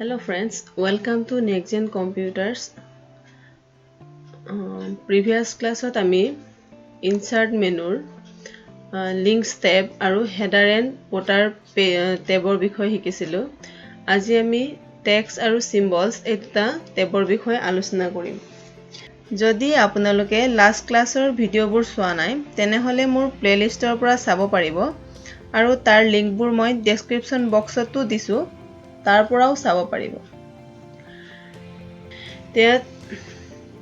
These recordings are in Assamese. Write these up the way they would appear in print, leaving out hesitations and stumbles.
Hello friends, welcome to NextGen Computers. Previous classত আমি insert menu links tab আৰু header and footer tabৰ বিষয়ে শিকিছিলোঁ। আজি আমি text আৰু symbols এটা tabৰ বিষয়ে আলোচনা কৰিম। যদি আপোনালোকে last classৰ ভিডিঅ'বোৰ চোৱা নাই তেনেহলে মোৰ playlistৰ পৰা চাব পাৰিব আৰু তাৰ লিংকবোৰ মই description boxতো দিছো তাৰ পৰাও চাব পাৰিব।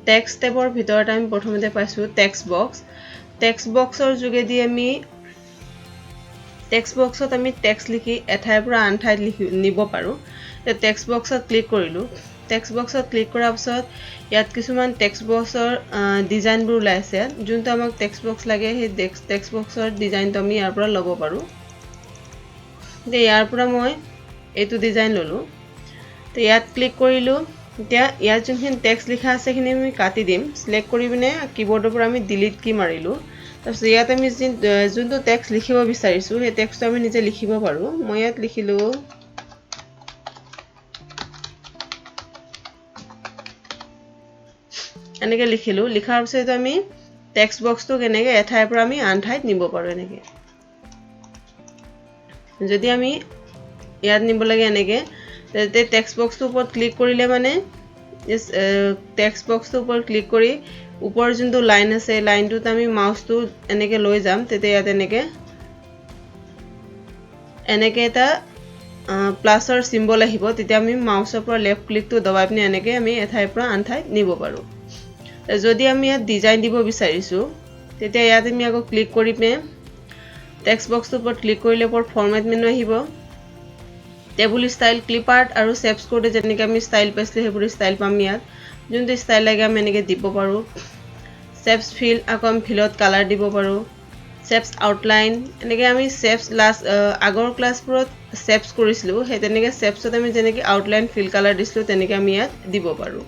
টেক্সট টেবৰ ভিতৰত আমি প্ৰথমতে পাইছো টেক্সট বক্সৰ যোগেদি আমি টেক্সট বক্সত আমি টেক্সট লিখি এঠাইৰ পৰা আন ঠাইত নিব পাৰো। টেক্সট বক্সত ক্লিক কৰিলো। টেক্সট বক্সত ক্লিক কৰাৰ পিছত ইয়াত কিছুমান টেক্সট বক্সৰ ডিজাইনবোৰ ওলাইছে। যোনটো আমাক টেক্সট বক্স লাগে সেই টেক্সট বক্সৰ ডিজাইনটো আমি ইয়াৰ পৰা ল'ব পাৰো। ইয়াৰ পৰা মই এইটো ডিজাইন ললো। ইয়াত ক্লিক কৰিলো। এতিয়া ইয়াত যোনখিনি টেক্সট লিখা আছে সেইখিনি আমি কাটি দিম। সিলেক্ট কৰি পিনে কিবোৰ্ডৰ পৰা আমি ডিলিট কি মাৰিলো। তাৰপিছত ইয়াত আমি যোনটো টেক্সট লিখিব বিচাৰিছো সেই টেক্সটটো আমি নিজে লিখিব পাৰো। মই ইয়াত লিখিলো এনেকে লিখিলো। লিখাৰ পিছত আমি টেক্সট বক্সটো কেনেকে এঠাইৰ পৰা আমি আন ঠাইত নিব পাৰো এনেকে। যদি আমি ইয়াত নিব লাগে এনেকে তে টেক্সট বক্সটোৰ ওপৰত ক্লিক কৰিলে মানে টেক্সট বক্সটোৰ ওপৰত ক্লিক কৰি ওপৰৰ যোনটো লাইন আছে লাইনটোত আমি মাউসটো এনেকে লৈ যাম। তেতিয়া ইয়াত এনেকে এটা প্লাছৰ সিম্বল আহিব। তেতিয়া আমি মাউসৰ পৰা লেফট ক্লিকটো দবাই পিনে এনেকে আমি এঠাইৰ পৰা আন ঠাইত নিব পাৰো। যদি আমি ইয়াত ডিজাইন দিব বিচাৰিছো তেতিয়া ইয়াত আমি আকৌ ক্লিক কৰি পিনে টেক্সট বক্সটোৰ ওপৰত ক্লিক কৰিলে ওপৰত ফৰমেট মেনু আহিব। টেবুল স্টাইল ক্লিপ আৰ্ট আৰু শেপছ কোডে যেনেকৈ আমি স্টাইল পাইছিলোঁ সেইবোৰ স্টাইল পাম। ইয়াত যোনটো স্টাইল লাগে আমি এনেকৈ দিব পাৰোঁ। শেপছ ফিল আকৌ আমি ফিলত কালাৰ দিব পাৰোঁ। শেপছ আউটলাইন এনেকৈ আমি শেপছ আগৰ ক্লাছবোৰত শেপছ কৰিছিলোঁ সেই তেনেকৈ শেপছত আমি যেনেকৈ আউটলাইন ফিল কালাৰ দিছিলোঁ তেনেকৈ আমি ইয়াত দিব পাৰোঁ।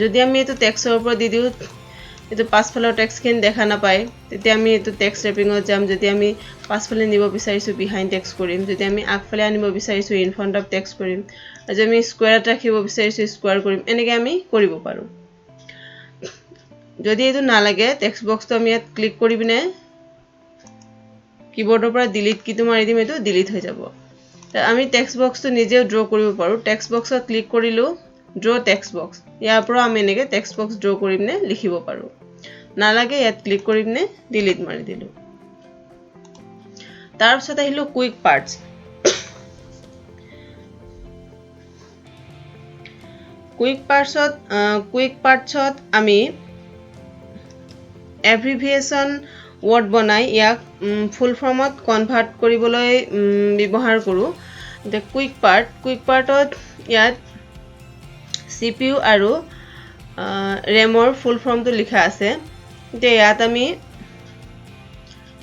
যদি আমি এইটো টেক্সটৰ ওপৰত দি দিওঁ এইটো পাছফালৰ টেক্সটখিনি দেখা নাপায় তেতিয়া আমি এইটো টেক্সট ৰেপিঙত যাম। যদি আমি পাছফালে নিব বিচাৰিছো বিহাইণ্ড টেক্সট কৰিম। যদি আমি আগফালে আনিব বিচাৰিছো ইন ফ্ৰণ্ট অফ টেক্সট কৰিম। যদি আমি স্কোৱাৰত ৰাখিব বিচাৰিছো স্কোৱাৰ কৰিম। এনেকৈ আমি কৰিব পাৰোঁ। যদি এইটো নালাগে টেক্সট বক্সটো আমি ইয়াত ক্লিক কৰি পিনে কিবোৰ্ডৰ পৰা ডিলিট কিটো মাৰি দিম এইটো ডিলিট হৈ যাব। আমি টেক্সট বক্সটো নিজেও ড্ৰ কৰিব পাৰোঁ। টেক্সট বক্সত ক্লিক কৰিলো ড্ৰ টেক্সট বক্স। ইয়াৰ পৰা আমি এনেকৈ টেক্সট বক্স ড্ৰ কৰি পিনে লিখিব পাৰোঁ। নালাগে ইয়াত ক্লিক কৰি পিনে ডিলিট মাৰি দিলো। তাৰপিছত আহিলো কুইক পাৰ্টছ। কুইক পাৰ্টছত আমি এব্ৰিভিয়েশ্যন ৱৰ্ড বনাই ইয়াক ফুল ফৰ্মত কনভাৰ্ট কৰিবলৈ ব্যৱহাৰ কৰোঁ। কুইক পাৰ্টত ইয়াত CPU আৰু ৰেমৰ ফুল ফৰ্মটো লিখা আছে। এতিয়া ইয়াত আমি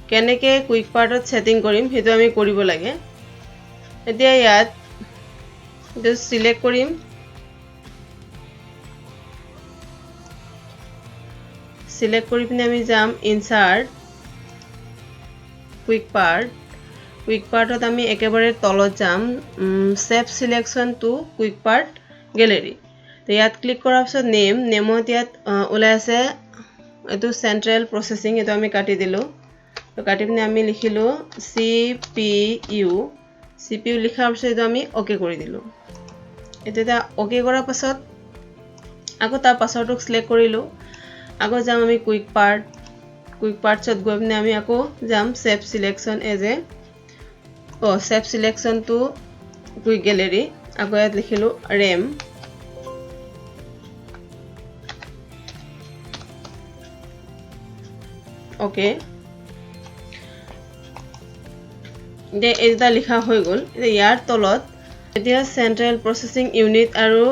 কেনেকৈ কুইক পাৰ্টত সেটিং কৰিম সেইটো আমি কৰিব লাগে। এতিয়া ইয়াত সিলেক্ট কৰিম। সিলেক্ট কৰি পিনে আমি যাম ইনচাৰ্ট কুইক পাৰ্টত আমি একেবাৰে তলত যাম shape selection to quick part gallery. ইয়াত ক্লিক কৰাৰ পিছত নেমত ইয়াত ওলাই আছে এইটো চেন্ট্ৰেল প্ৰচেছিং। এইটো আমি কাটি দিলো। কাটি পিনে আমি লিখিলো CPU লিখাৰ পিছত এইটো আমি অকে কৰি দিলো। এতিয়া অকে কৰাৰ পাছত আকৌ তাৰ পাছৰটোক সিলেক্ট কৰিলো। আকৌ যাম আমি কুইক পাৰ্টছত গৈ পিনে আমি আকৌ যাম shape selection to quick gallery. আকৌ ইয়াত লিখিলো ৰেম। অকে এতিয়া এইটা লিখা হৈ গ'ল। ইয়াৰ তলত এতিয়া চেন্ট্ৰেল প্ৰচেছিং ইউনিট আৰু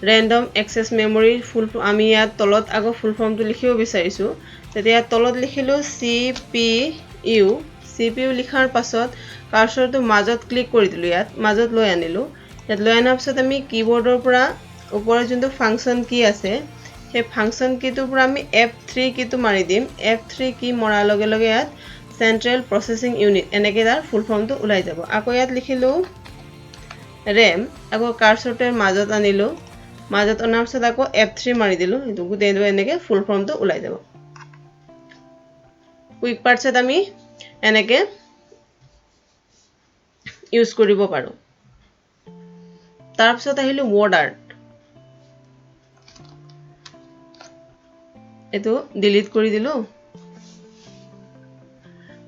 ৰেণ্ডম এক্সেছ মেমৰি আমি ইয়াত তলত আকৌ ফুল ফৰ্মটো লিখিব বিচাৰিছো। তেতিয়া ইয়াত তলত লিখিলো CPU লিখাৰ পাছত কাৰ্চৰটো মাজত ক্লিক কৰি দিলো। ইয়াত মাজত লৈ আনিলো। ইয়াত লৈ অনাৰ পিছত আমি কিবোৰ্ডৰ পৰা ওপৰৰ যোনটো ফাংচন কি আছে সেই ফাংচন কিটোৰ পৰা আমি F3 কিটো মাৰি দিম। F3 কি মৰাৰ লগে লগে ইয়াত চেণ্ট্ৰেল প্ৰচেছিং ইউনিট এনেকৈ তাৰ ফুল ফৰ্মটো ওলাই যাব আকৌ ইয়াত লিখিলোঁ ৰেম আকৌ কাৰ্চৰটোৰ মাজত আনিলোঁ মাজত অনাৰ পিছত আকৌ F3 মাৰি দিলোঁ এইটো গোটেইটো এনেকৈ ফুল ফৰ্মটো ওলাই যাব কুইক পাৰ্টছত আমি এনেকৈ ইউজ কৰিব পাৰোঁ তাৰপিছত আহিলোঁ ৱৰ্ড আৰ্ট এইটো ডিলিট কৰি দিলোঁ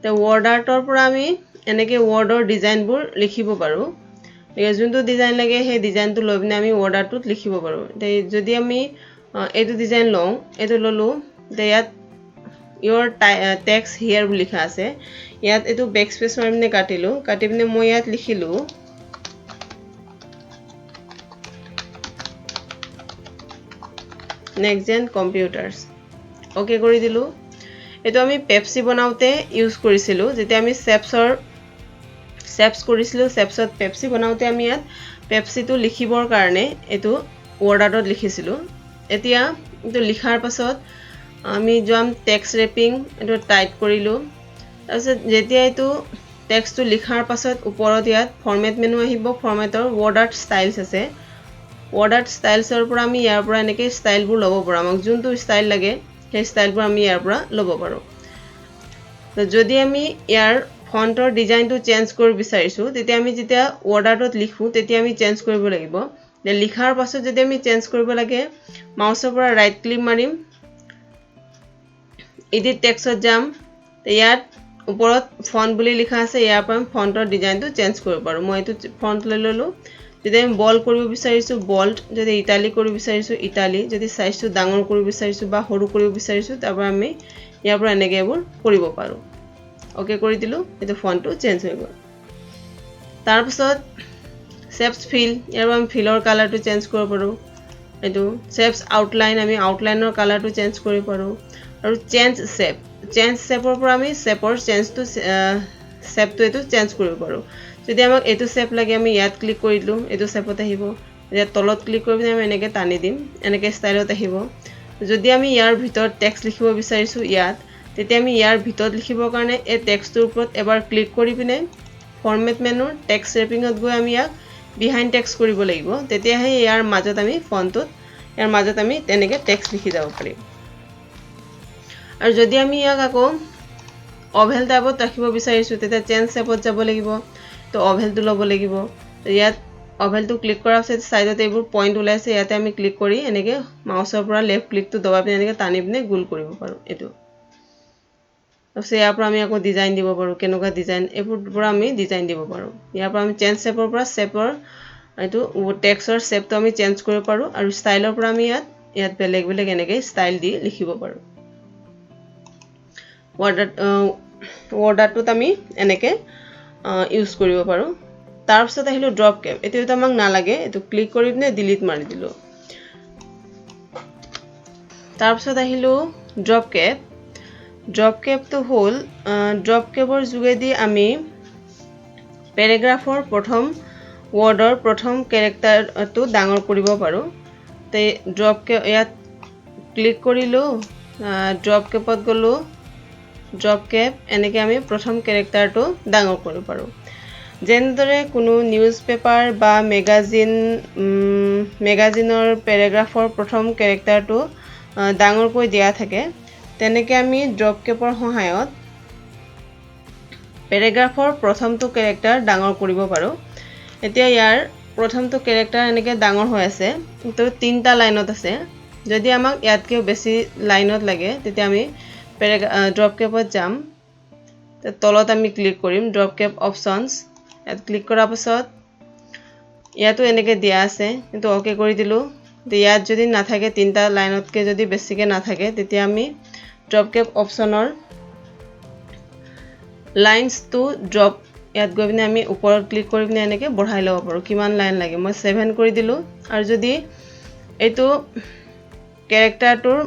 তে ৱৰ্ড আৰ্টৰ পৰা আমি এনেকৈ ৱৰ্ডৰ ডিজাইনবোৰ লিখিব পাৰোঁ যোনটো ডিজাইন লাগে সেই ডিজাইনটো লৈ পিনে আমি ৱৰ্ড আৰ্টটোত লিখিব পাৰোঁ যদি আমি এইটো ডিজাইন লওঁ এইটো ল'লোঁ তে ইয়াত ইয়ৰ টেক্সট হিয়াৰ বুলি লিখা আছে ইয়াত এইটো বেক স্পেচ মাৰি পিনে কাটিলোঁ কাটি পিনে মই ইয়াত লিখিলোঁ নেক্সট জেন কম্পিউটাৰ্ছ ওকে কৰি দিলোঁ এইটো আমি পেপচি বনাওঁতে ইউজ কৰিছিলোঁ যেতিয়া আমি চেপছ কৰিছিলোঁ চেপছত পেপচি বনাওঁতে আমি ইয়াত পেপচিটো লিখিবৰ কাৰণে এইটো ৱৰ্ড আৰ্টত লিখিছিলোঁ এতিয়া এইটো লিখাৰ পাছত আমি যাম টেক্সট ৰেপিং এইটো টাইপ কৰিলোঁ তাৰপিছত যেতিয়া এইটো টেক্সটটো লিখাৰ পাছত ওপৰত ইয়াত ফৰ্মেট মেনু আহিব ফৰ্মেটৰ ৱৰ্ড আৰ্ট ষ্টাইলছ আছে ৱৰ্ড আৰ্ট ষ্টাইলছৰ পৰা আমি ইয়াৰ পৰা এনেকৈ ষ্টাইলবোৰ ল'ব পাৰোঁ আমাক যোনটো ষ্টাইল লাগে সেই ষ্টাইলবোৰ আমি ইয়াৰ পৰা ল'ব পাৰোঁ যদি আমি ইয়াৰ ফন্টৰ ডিজাইনটো চেঞ্জ কৰিব বিচাৰিছোঁ তেতিয়া আমি যেতিয়া ৱৰ্ড আৰ্টত লিখোঁ তেতিয়া আমি চেঞ্জ কৰিব লাগিব লিখাৰ পাছত যদি আমি চেঞ্জ কৰিব লাগে মাউচৰ পৰা ৰাইট ক্লিক মাৰিম এডিট টেক্সটত যাম ইয়াত ওপৰত ফন্ট বুলি লিখা আছে ইয়াৰ পৰা ফন্টৰ ডিজাইনটো চেঞ্জ কৰিব পাৰোঁ মই এইটো ফন্ট লৈ ল'লোঁ যদি আমি বল্ড কৰিব বিচাৰিছোঁ বল্ড যদি ইটালিক কৰিব বিচাৰিছোঁ ইটালি যদি সাইজটো ডাঙৰ কৰিব বিচাৰিছোঁ বা সৰু কৰিব বিচাৰিছোঁ তাৰ পৰা আমি ইয়াৰ পৰা এনেকৈ এইবোৰ কৰিব পাৰোঁ ওকে কৰি দিলোঁ এইটো ফন্টটো চেঞ্জ হৈ গ'ল তাৰপিছত শেপছ ফিল ইয়াৰ পৰা আমি ফিলৰ কালাৰটো চেঞ্জ কৰিব পাৰোঁ এইটো শেপছ আউটলাইন আমি আউটলাইনৰ কালাৰটো চেঞ্জ কৰিব পাৰোঁ আৰু চেঞ্জ শেপৰ পৰা আমি শেপৰ শেপটো এইটো চেঞ্জ কৰিব পাৰোঁ যদি আমাক এইটো শেপ লাগে আমি ইয়াত ক্লিক কৰি দিলোঁ এইটো শেপত আহিব ইয়াত তলত ক্লিক কৰি পিনে আমি এনেকৈ টানি দিম এনেকৈ ষ্টাইলত আহিব যদি আমি ইয়াৰ ভিতৰত টেক্সট লিখিব বিচাৰিছোঁ ইয়াত তেতিয়া আমি ইয়াৰ ভিতৰত লিখিবৰ কাৰণে এই টেক্সটটোৰ ওপৰত এবাৰ ক্লিক কৰি পিনে ফৰ্মেট মেনুৰ টেক্সট ৰেপিঙত গৈ আমি ইয়াক বিহাইণ্ড টেক্সট কৰিব লাগিব তেতিয়াহে ইয়াৰ মাজত আমি ফন্টটোত ইয়াৰ মাজত আমি তেনেকৈ টেক্সট লিখি যাব পাৰিম আৰু যদি আমি ইয়াক আকৌ অভেল টাইপত ৰাখিব বিচাৰিছোঁ তেতিয়া চেঞ্জ শেপত যাব লাগিব তো অভেলটো ল'ব লাগিব ইয়াত অভেলটো ক্লিক কৰাৰ পিছত সাইডত এইবোৰ পইণ্ট ওলাইছে ইয়াতে আমি ক্লিক কৰি এনেকৈ মাউচৰ পৰা লেফ্ট ক্লিকটো দবাই পিনে এনেকৈ টানি পিনে গোল কৰিব পাৰোঁ এইটো তাৰপিছত ইয়াৰ পৰা আমি আকৌ ডিজাইন দিব পাৰোঁ কেনেকুৱা ডিজাইন এইবোৰ পৰা আমি ডিজাইন দিব পাৰোঁ ইয়াৰ পৰা আমি চেঞ্জ শেপৰ পৰা শেপৰ এইটো টেক্সটৰ শেপটো আমি চেঞ্জ কৰিব পাৰোঁ আৰু ষ্টাইলৰ পৰা আমি ইয়াত বেলেগ বেলেগ এনেকৈ ষ্টাইল দি লিখিব পাৰোঁ ৱৰ্ড আৰ্টটোত আমি এনেকৈ ইউজ কৰিব পাৰোঁ তাৰপিছত আহিলোঁ ড্ৰপ কেপ এইটো আমাক নালাগে এইটো ক্লিক কৰি পিনে ডিলিট মাৰি দিলোঁ তাৰপিছত আহিলোঁ ড্ৰপ কেপটো হ'ল ড্ৰপ কেপৰ যোগেদি আমি পেৰেগ্ৰাফৰ প্ৰথম ৱৰ্ডৰ প্ৰথম কেৰেক্টাৰটো ডাঙৰ কৰিব পাৰোঁ তে ড্ৰপ কেপ ইয়াত ক্লিক কৰিলোঁ ড্ৰপ কেপত গ'লোঁ ড্ৰপ কেপ এনেকৈ আমি প্ৰথম কেৰেক্টাৰটো ডাঙৰ কৰিব পাৰোঁ যেনেদৰে কোনো নিউজ পেপাৰ বা মেগাজিনৰ পেৰেগ্ৰাফৰ প্ৰথম কেৰেক্টাৰটো ডাঙৰকৈ দিয়া থাকে তেনেকৈ আমি ড্ৰপ কেপৰ সহায়ত পেৰেগ্ৰাফৰ প্ৰথমটো কেৰেক্টাৰ ডাঙৰ কৰিব পাৰোঁ এতিয়া ইয়াৰ প্ৰথমটো কেৰেক্টাৰ এনেকৈ ডাঙৰ হৈ আছে তো 3টা লাইনত আছে যদি আমাক ইয়াতকৈ বেছি লাইনত লাগে তেতিয়া আমি ড্ৰপ কেপত যাম তলত আমি ক্লিক কৰিম ড্ৰপ কেপ অপশ্যনছ ইয়াত ক্লিক কৰাৰ পাছত ইয়াতো এনেকৈ দিয়া আছে কিন্তু ওকে কৰি দিলোঁ ইয়াত যদি নাথাকে 3টা লাইনতকৈ যদি বেছিকৈ নাথাকে তেতিয়া আমি ড্ৰপ কেপ অপশ্যনৰ লাইনছ টু ড্ৰপ ইয়াত গৈ পিনে আমি ওপৰত ক্লিক কৰি পিনে এনেকৈ বঢ়াই ল'ব পাৰোঁ কিমান লাইন লাগে মই 7 কৰি দিলোঁ আৰু যদি এইটো কেৰেক্টাৰটোৰ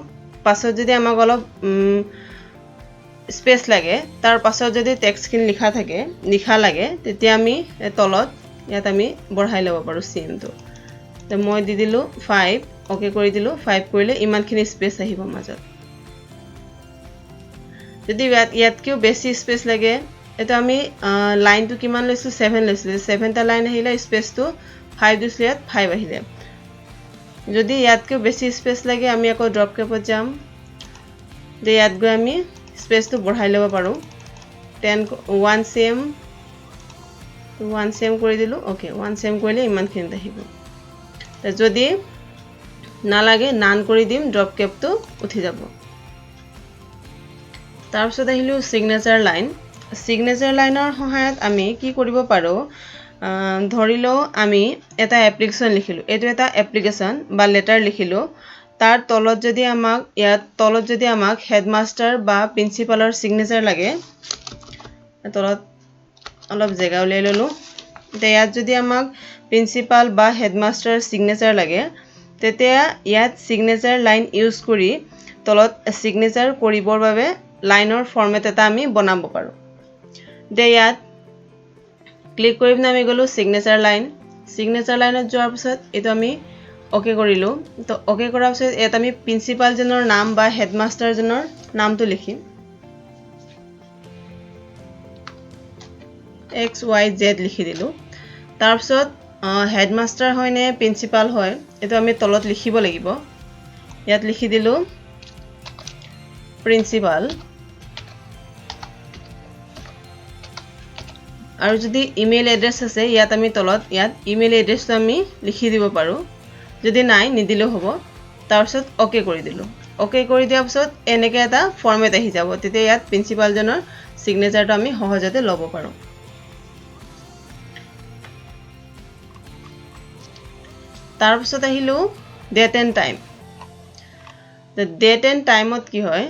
পাছত যদি আমাক অলপ স্পেচ লাগে তাৰ পাছত যদি টেক্সটখিনি লিখা লাগে তেতিয়া আমি তলত ইয়াত আমি বঢ়াই ল'ব পাৰোঁ চিমটো তো মই দি দিলোঁ 5 ওকে কৰি দিলোঁ 5 কৰিলে ইমানখিনি স্পেচ আহিব মাজত যদি ইয়াতকেও বেছি স্পেচ লাগে এটা আমি লাইনটো কিমান লৈছো 7 লৈছো 7টা লাইন আহিলে স্পেচটো 5 দিছিলো ইয়াত 5 আহিলে যদি ইয়াতকেও বেছি স্পেচ লাগে আমি আকৌ ড্ৰপ কেপত যাম দে ইয়াত গৈ আমি স্পেচটো বঢ়াই ল'ব পাৰো 1 cm কৰি দিলো ওকে 1 cm কৰিলে ইমানখিনিত আহিব যদি নালাগে নান কৰি দিম ড্ৰপ কেপটো উঠি যাব তাৰপিছত আহিলো সিগনেচাৰ লাইনৰ সহায়ত আমি কি কৰিব পাৰো ধৰি লও আমি এটা এপ্লিকেশন লিখিলো এটো এটা এপ্লিকেশন বা লেটাৰ লিখিলো তাৰ তলত যদি আমাক হেডমাস্টাৰ বা প্ৰিন্সিপালৰ সিগনেচাৰ লাগে তলত অলপ জেগা উলাই ললো ইয়াত যদি আমাক প্ৰিন্সিপাল বা হেডমাস্টাৰ সিগনেচাৰ লাগে তেতিয়া ইয়াত সিগনেচাৰ লাইন ইউজ কৰি তলত সিগনেচাৰ কৰিবৰ বাবে লাইনৰ ফৰমেট এটা আমি বনাব পাৰো দে ইয়াত ক্লিক কৰি আমি গলো সিগনেচাৰ লাইনত যোৱাৰ পিছত এটো আমি ওকে কৰিলো তো ওকে কৰাৰ পিছত ইয়াত আমি প্ৰিন্সিপাল জনৰ নাম বা হেডমাস্টাৰ জনৰ নামটো লিখিম XYZ লিখি দিলো তাৰ পিছত হেডমাস্টাৰ হয় নে প্ৰিন্সিপাল হয় এটো আমি তলত লিখিব লাগিব ইয়াত লিখি দিলো প্ৰিন্সিপাল আৰু যদি ইমেইল এড্ৰেছ আছে ইয়াত আমি তলত ইয়াত ইমেইল এড্ৰেছটো আমি লিখি দিব পাৰো যদি নাই নিদিলেও হ'ব তাৰ পিছত ওকে কৰি দিলো ওকে কৰি দিয়াৰ পিছত এনেকৈ এটা ফৰমেট আহি যাব তেতিয়া ইয়াত প্ৰিন্সিপাল জনৰ সিগনেচাৰটো আমি সহজতে ল'ব পাৰো তাৰ পিছত আহিলো date and time date and টাইমত কি হয়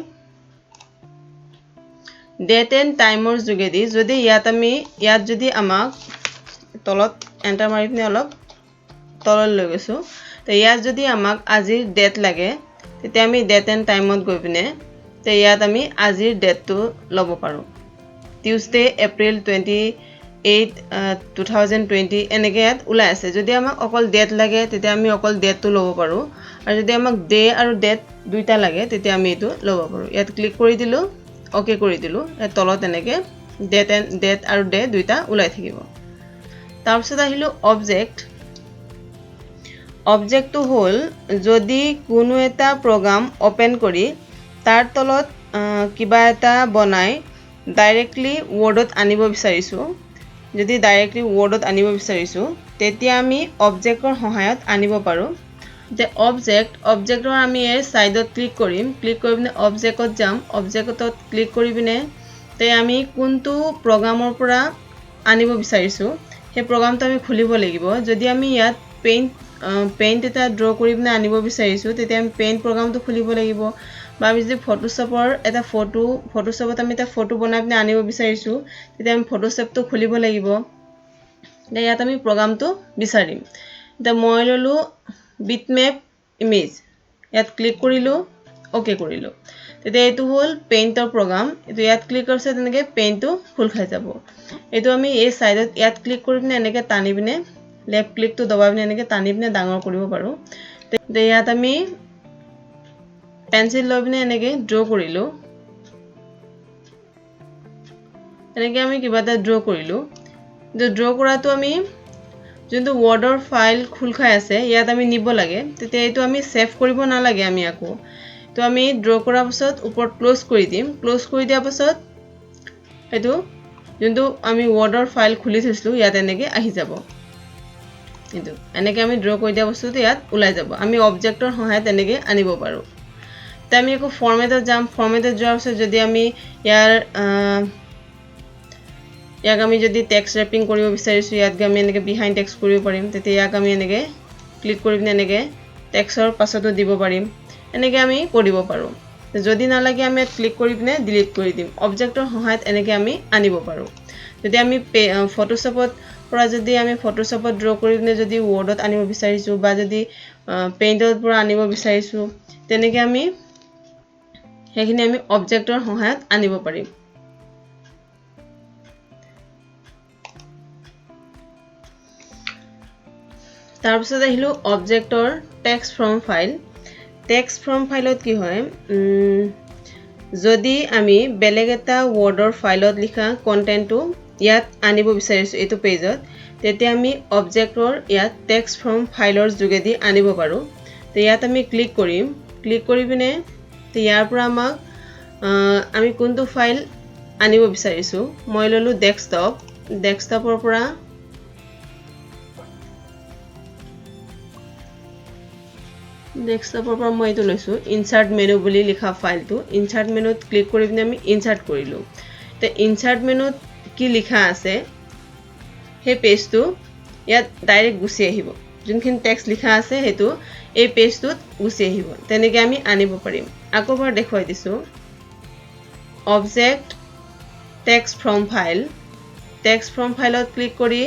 ডেট এণ্ড টাইমৰ যোগেদি যদি ইয়াত যদি আমাক তলত এন্টাৰ মাৰি পিনে অলপ তললৈ লৈ গৈছো তো ইয়াত যদি আমাক আজিৰ ডেট লাগে তেতিয়া আমি ডেট এণ্ড টাইমত গৈ পিনে তো ইয়াত আমি আজিৰ ডেটটো ল'ব পাৰো টিউজডে এপ্ৰিল 28 2020 এনেকৈ ইয়াত ওলাই আছে যদি আমাক অকল ডেট লাগে তেতিয়া আমি অকল ডেটটো ল'ব পাৰো আৰু যদি আমাক ডে আৰু ডেট দুইটা লাগে তেতিয়া আমি এটো ল'ব পাৰো ইয়াত ক্লিক কৰি দিলো ওকে কৰি দিলো তলত এনেকৈ ডেট আৰু ডে দুইটা ওলাই থাকিব তাৰ পিছত আহিলো অবজেক্টটো হ'ল যদি কোনো এটা প্ৰগ্ৰাম ওপেন কৰি তাৰ তলত কিবা এটা বনাই ডাইৰেক্টলি ৱৰ্ডত আনিব বিচাৰিছো যদি ডাইৰেক্টলি ৱৰ্ডত আনিব বিচাৰিছো তেতিয়া আমি অবজেক্টৰ সহায়ত আনিব পাৰো যে অবজেক্টৰ আমি এই সাইডত ক্লিক কৰি পিনে অবজেক্টত যাম অবজেক্টত ক্লিক কৰি পিনে তে আমি কোনটো প্ৰগ্ৰামৰ পৰা আনিব বিচাৰিছো সেই প্ৰগ্ৰামটো আমি খুলিব লাগিব যদি আমি ইয়াত পেইন্ট এটা ড্ৰ কৰি পিনে আনিব বিচাৰিছো তেতিয়া আমি পেইন্ট প্ৰগ্ৰামটো খুলিব লাগিব বা আমি যদি ফটোশ্বপৰ এটা ফটোশ্বপত আমি এটা ফটো বনাই পিনে আনিব বিচাৰিছো তেতিয়া আমি ফটোশ্বপটো খুলিব লাগিব ইয়াত আমি প্ৰগ্ৰামটো বিচাৰিম তে মই ললো বিটমেপ ইমেজ ইয়াত ক্লিক কৰিলো ওকে কৰিলো তেতিয়া এটো হ'ল পেইন্টৰ প্ৰগ্ৰাম এটো ইয়াত ক্লিক কৰিছে তেনেকৈ পেইন্টটো খুল খাই যাব এটো আমি এই সাইডত ইয়াত ক্লিক কৰি পিনে এনেকৈ টানি পিনে লেফট ক্লিকটো দবাই পিনে এনেকৈ টানি পিনে ডাঙৰ কৰিব পাৰো তে ইয়াত আমি পেন্সিল লৈ পিনে এনেকৈ ড্ৰ কৰিলো এনেকৈ আমি কিবা এটা ড্ৰ কৰিলো ড্ৰ কৰাটো আমি যোনটো ৱৰ্ডৰ ফাইল খুল খাই আছে ইয়াত আমি নিব লাগে তেতিয়া এটো আমি সেভ কৰিব নালাগে আমি আকৌ তো আমি ড্ৰ কৰাৰ পাছত ওপৰত ক্লোজ কৰি দিম ক্লোজ কৰি দিয়াৰ পাছত এটো যোনটো আমি ৱৰ্ডৰ ফাইল খুলি থৈছিলো ইয়াত এনেকৈ আহি যাব কিন্তু এনেকৈ আমি ড্ৰ কৰি দিয়া বস্তুটো ইয়াত ওলাই যাব আমি অবজেক্টৰ সহায়ত এনেকৈ আনিব পাৰো তে আমি আকৌ ফৰমেটত যাম ফৰমেটত যোৱাৰ পাছত যদি আমি ইয়াক আমি যদি টেক্সট ৰেপিং কৰিব বিচাৰিছো ইয়াত আমি এনেকৈ বিহাইণ্ড টেক্সট কৰিব পাৰিম তেতিয়া ইয়াক আমি এনেকৈ ক্লিক কৰি পিনে এনেকৈ টেক্সটৰ পাছতো দিব পাৰিম এনেকৈ আমি কৰিব পাৰো যদি নালাগে আমি ক্লিক কৰি পিনে ডিলিট কৰি দিম অবজেক্টৰ সহায়ত এনেকৈ আমি আনিব পাৰো যদি আমি ফটোশ্বপত পৰা যদি আমি ফটোশ্বপত ড্ৰ কৰি পিনে যদি ৱৰ্ডত আনিব বিচাৰিছো বা যদি পেইন্টৰ পৰা আনিব বিচাৰিছো তেনেকৈ আমি সেইখিনি আমি অবজেক্টৰ সহায়ত আনিব পাৰিম তাৰ পিছত আহিলো অবজেক্টৰ text from file text from ফাইলত কি হয় যদি আমি বেলেগ এটা ৱৰ্ডৰ ফাইলত লিখা কন্টেন্টটো ইয়াত আনিব বিচাৰিছো এইটো পেজত তেতিয়া আমি অবজেক্টৰ ইয়াত টেক্সট ফ্ৰম ফাইলৰ যোগেদি আনিব পাৰো তে ইয়াত আমি ক্লিক কৰিম ক্লিক কৰি পিনে তে ইয়াৰ পৰা আমাক আমি কোনটো ফাইল আনিব বিচাৰিছো মই ললো ডেস্কটপৰ পৰা মই এইটো লৈছো ইনসাৰ্ট মেনু বুলি লিখা ফাইলটো ইনসাৰ্ট মেনুত ক্লিক কৰি পিনে আমি ইনসাৰ্ট কৰিলো তে ইনসাৰ্ট মেনুত কি লিখা আছে হে পেজটো ইয়াত ডাইৰেক্ট গুছি আহিব যোনখিন টেক্সট লিখা আছে হেতু এই পেজটোত গুছি আহিব তেনেকৈ আমি আনিব পাৰিম আকৌবাৰ দেখুৱাই দিছো অবজেক্ট টেক্সট ফ্ৰম ফাইলত ক্লিক কৰি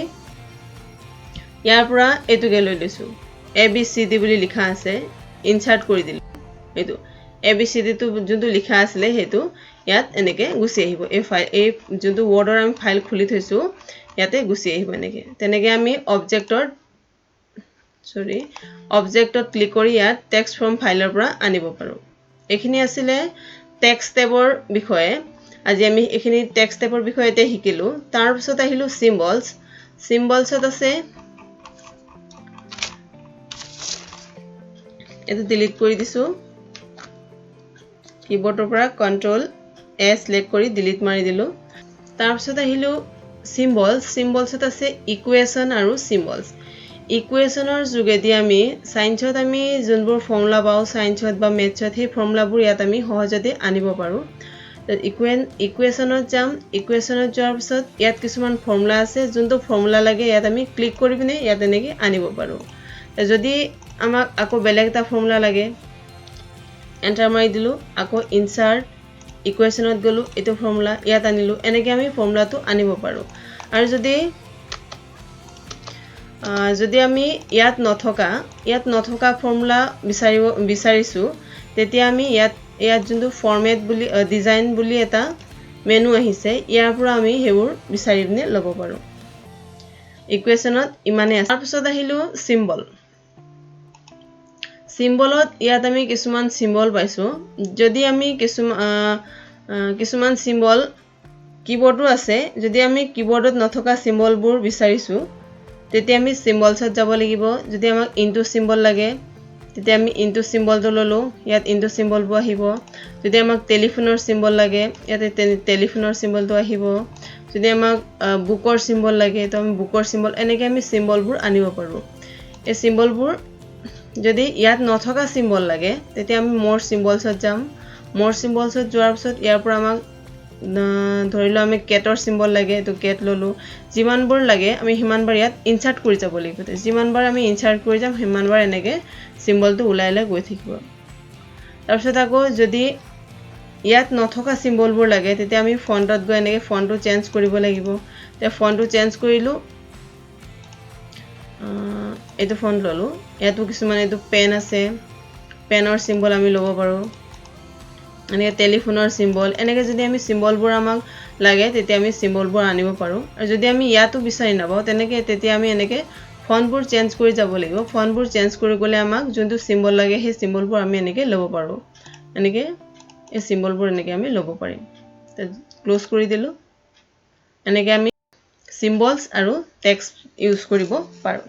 ইয়াৰ পৰা এটুকে লৈ লৈছো ABCD বুলি লিখা আছে ইনসাৰ্ট কৰি দিলো এটো ABCD টো যোনটো লিখা আছিল হেতু ইয়াত এনেকে গুছি আহিব এই ফাইল এই যোনটো ৱৰ্ডৰ আমি ফাইল খুলি থৈছো ইয়াতে গুছি আহিব এনেকে তেনেকে আমি অবজেক্টত ক্লিক কৰি ইয়াত টেক্সট ফ্ৰম ফাইলৰ পৰা আনিব পাৰো এখিনি আছিল টেক্সট টেবৰ বিষয়ে আজি আমি এখিনি টেক্সট টেবৰ বিষয়তে শিকিলো তাৰ পিছত আহিলো সিম্বলছত আছে এটো ডিলিট কৰি দিছো কিবোৰ্ডৰ পৰা কন্ট্ৰোল A সিলেক্ট কৰি ডিলিট মাৰি দিলো তাৰ পিছত আহিলো সিম্বলছত আছে ইকুৱেচন আৰু ইকুৱেচনৰ যোগেদি আমি সাইন্সত আমি যোনবোৰ ফৰ্মুলা পাও সাইন্সত বা মেথছত সেই ফৰ্মুলাবোৰ ইয়াত আমি সহজতে আনিব পাৰো ইকুৱেচনত যোৱাৰ পিছত ইয়াত কিছুমান ফৰ্মুলা আছে যোনটো ফৰ্মুলা লাগে ইয়াত আমি ক্লিক কৰি পিনে ইয়াত এনেকে আনিব পাৰো যদি আমাক আকৌ বেলেগ এটা ফৰ্মুলা লাগে এন্টাৰ মাৰি দিলো আকৌ ইনসাৰ্ট ইকুৱেচনত গলো এটো ফৰ্মুলা ইয়াত আনিলো এনেকে আমি ফৰ্মুলাটো আনিব পাৰো আৰু যদি আমি ইয়াত নথকা ফৰ্মুলা বিচাৰিছো তেতিয়া আমি ইয়াত যোনটো ফৰমেট বুলি ডিজাইন বুলি এটা মেনু আহিছে ইয়াৰ পৰা আমি হেবোৰ বিচাৰি পিনে লব পাৰো ইকুৱেচনত ইমানে আছে তাৰ পিছত আহিলো সিম্বলত ইয়াত আমি কিছুমান সিম্বল পাইছো যদি আমি কিছুমান সিম্বল কিবোৰ্ডো আছে যদি আমি কিবোৰ্ডত নথকা সিম্বলবোৰ বিচাৰিছো তেতিয়া আমি সিম্বলছত যাব লাগিব যদি আমাক ইনটু সিম্বল লাগে তেতিয়া আমি ইনটু সিম্বলটো ললো ইয়াত ইনটু সিম্বলবোৰ আহিব যদি আমাক টেলিফোনৰ সিম্বল লাগে ইয়াতে টেলিফোনৰ সিম্বলটো আহিব যদি আমাক বুকৰ সিম্বল লাগে তো আমি বুকৰ সিম্বল এনেকৈ আমি সিম্বলবোৰ আনিব পাৰো এই সিম্বলবোৰ যদি ইয়াত নথকা সিম্বল লাগে তেতিয়া আমি মোৰ সিম্বলছত যাম মোৰ সিম্বলছত যোৱাৰ পিছত ইয়াৰ পৰা আমাক ধৰিলো আমি কেটৰ সিম্বল লাগে তো কেট ললো যিমানবোৰ লাগে আমি হিমানবাৰ ইয়াত ইনসাৰ্ট কৰি যাব লাগিব যিমানবাৰ আমি ইনসাৰ্ট কৰি যাম হিমানবাৰ এনেকে সিম্বলটো উলাইলে গৈ থাকিব তাৰ পিছত আকৌ যদি ইয়াত নথকা সিম্বলবোৰ লাগে তেতিয়া আমি ফন্টত গৈ এনেকে ফন্টটো চেঞ্জ কৰিব লাগিব তে ফন্টটো চেঞ্জ কৰিলো এটো ফন্ট ললো ইয়াতো কিছুমান এটো পেন আছে পেনৰ সিম্বল আমি লব পাৰো এনেকে টেলিফোনৰ সিম্বল এনেকে যদি আমি সিম্বলবোৰ আমাক লাগে তেতিয়া আমি সিম্বলবোৰ আনিব পাৰো আৰু যদি আমি ইয়াতো বিচাৰি নাপাও তেতিয়া আমি এনেকে ফন্টবোৰ চেঞ্জ কৰি যাব লাগিব ফন্টবোৰ চেঞ্জ কৰি গলে আমাক যোনটো সিম্বল লাগে সেই সিম্বলবোৰ আমি এনেকে লব পাৰো এনেকে এই সিম্বলবোৰ এনেকে আমি লব পাৰিম ক্লোজ কৰি দিলো এনেকে আমি সিম্বলস আৰু টেক্সট ইউজ কৰিব পাৰো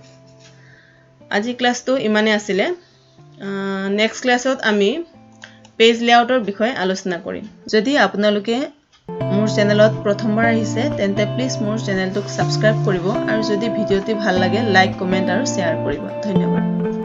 আজি ক্লাসটো ইমানে আছিল নেক্সট ক্লাসত আমি পেজ লেআউটৰ বিষয়ে আলোচনা কৰিম যদি আপোনালোকে মোৰ চেনেলত প্ৰথমবাৰ আহিছে তেন্তে প্লিজ মোৰ চেনেলটোক সাবস্ক্ৰাইব কৰিব আৰু যদি ভিডিওটি ভাল লাগে লাইক কমেন্ট আৰু শেয়াৰ কৰিব ধন্যবাদ